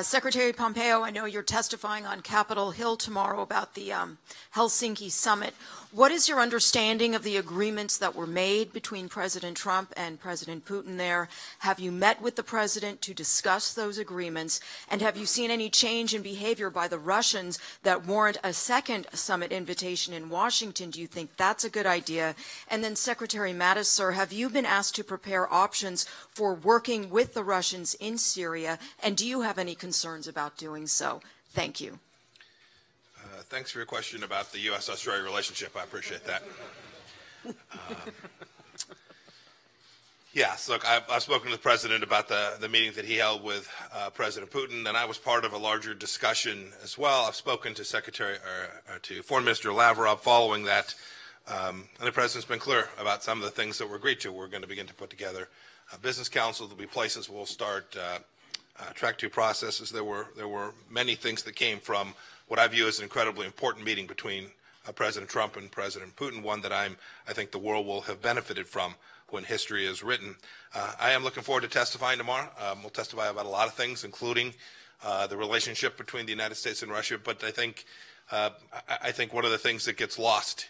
Secretary Pompeo, I know you're testifying on Capitol Hill tomorrow about the Helsinki summit. What is your understanding of the agreements that were made between President Trump and President Putin there? Have you met with the president to discuss those agreements? And have you seen any change in behavior by the Russians that warrant a second summit invitation in Washington? Do you think that's a good idea? And then Secretary Mattis, sir, have you been asked to prepare options for working with the Russians in Syria? And do you have any concerns about doing so? Thank you. Thanks for your question about the U.S.-Australia relationship. I appreciate that. Yes, look, I've spoken to the president about the meeting that he held with President Putin, and I was part of a larger discussion as well. I've spoken to to Foreign Minister Lavrov following that, and the president's been clear about some of the things that were agreed to. We're going to begin to put together a business council. There'll be places we'll start track two processes. There were many things that came from what I view as an incredibly important meeting between President Trump and President Putin, one that I think the world will have benefited from when history is written. I am looking forward to testifying tomorrow. We'll testify about a lot of things, including the relationship between the United States and Russia. But I think one of the things that gets lost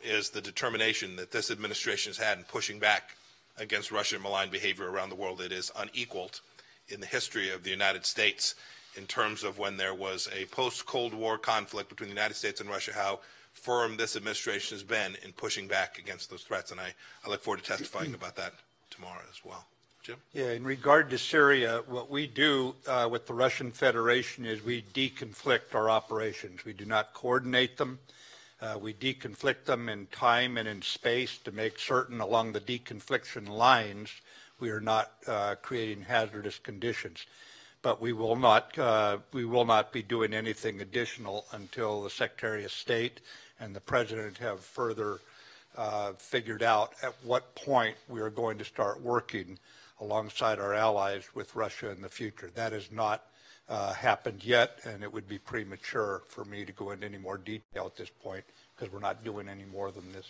is the determination that this administration has had in pushing back against Russian malign behavior around the world. It is unequaled in the history of the United States in terms of when there was a post-Cold War conflict between the United States and Russia, how firm this administration has been in pushing back against those threats. And I look forward to testifying about that tomorrow as well. Jim? Yeah, in regard to Syria, what we do with the Russian Federation is we deconflict our operations. We do not coordinate them. We deconflict them in time and in space to make certain along the deconfliction lines we are not creating hazardous conditions. But we will not be doing anything additional until the Secretary of State and the President have further figured out at what point we are going to start working alongside our allies with Russia in the future. That has not happened yet, and it would be premature for me to go into any more detail at this point because we're not doing any more than this.